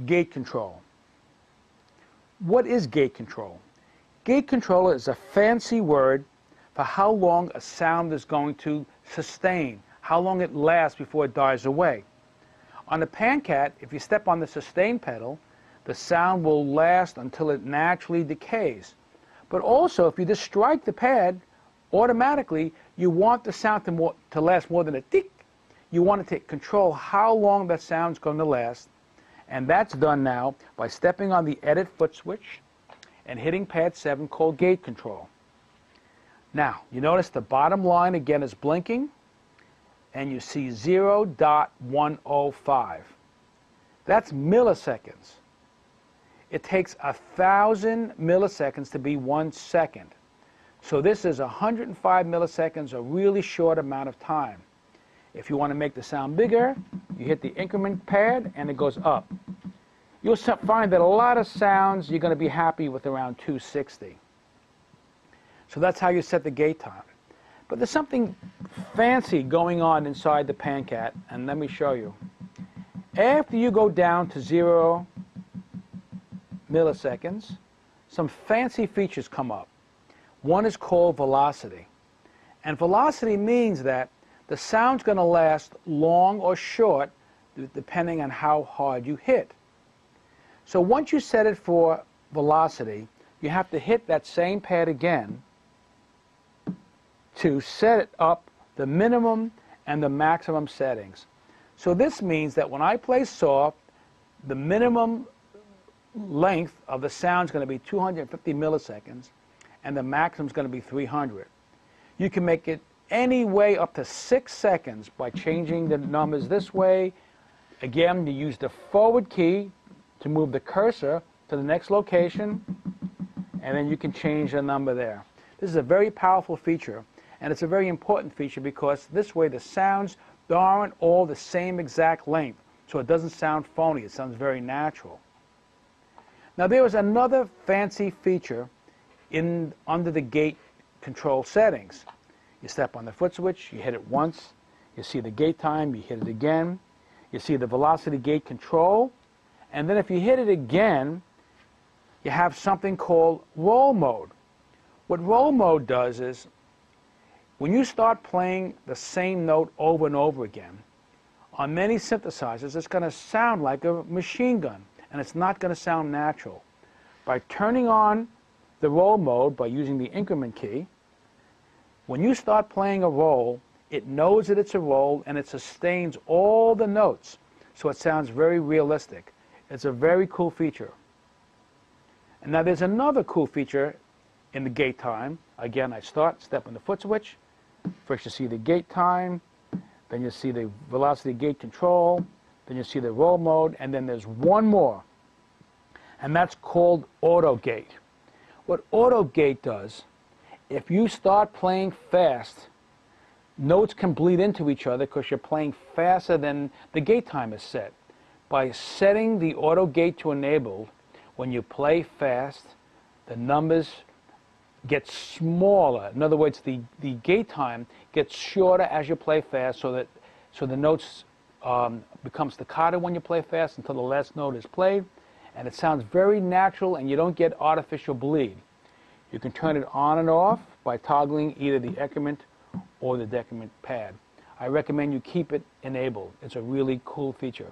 Gate control. What is gate control? Gate control is a fancy word for how long a sound is going to sustain, how long it lasts before it dies away. On the Pancat, if you step on the sustain pedal, the sound will last until it naturally decays. But also, if you just strike the pad, automatically you want the sound to last more than a tick. You want to control how long that sound's going to last. And that's done now by stepping on the edit foot switch and hitting pad 7 called gate control. Now, you notice the bottom line again is blinking, and you see 0.105. That's milliseconds. It takes 1,000 milliseconds to be 1 second. So this is 105 milliseconds, a really short amount of time. If you want to make the sound bigger, you hit the increment pad and it goes up. You'll find that a lot of sounds you're going to be happy with around 260. So that's how you set the gate time. But there's something fancy going on inside the Pancat, and let me show you. After you go down to 0 milliseconds, some fancy features come up. One is called velocity. And velocity means that the sound's going to last long or short depending on how hard you hit. So once you set it for velocity, you have to hit that same pad again to set it up the minimum and the maximum settings. So this means that when I play soft, the minimum length of the sound is going to be 250 milliseconds and the maximum is going to be 300. You can make it any way up to 6 seconds by changing the numbers this way. Again, you use the forward key to move the cursor to the next location, and then you can change the number there. This is a very powerful feature, and it's a very important feature because this way the sounds aren't all the same exact length, so it doesn't sound phony. It sounds very natural. Now there is another fancy feature under the gate control settings. You step on the foot switch, you hit it once, you see the gate time, you hit it again, you see the velocity gate control, and then if you hit it again, you have something called roll mode. What roll mode does is, when you start playing the same note over and over again, on many synthesizers it's going to sound like a machine gun, and it's not going to sound natural. By turning on the roll mode by using the increment key, when you start playing a roll, it knows that it's a roll and it sustains all the notes, so it sounds very realistic. It's a very cool feature. And now there's another cool feature in the gate time. Again, I step on the foot switch. First you see the gate time, then you see the velocity gate control, then you see the roll mode, and then there's one more, and that's called auto gate. What auto gate does, if you start playing fast, notes can bleed into each other because you're playing faster than the gate time is set. By setting the auto gate to enabled, when you play fast, the numbers get smaller. In other words, the gate time gets shorter as you play fast, so the notes become staccato when you play fast until the last note is played, and it sounds very natural and you don't get artificial bleed. You can turn it on and off by toggling either the increment or the decrement pad. I recommend you keep it enabled. It's a really cool feature.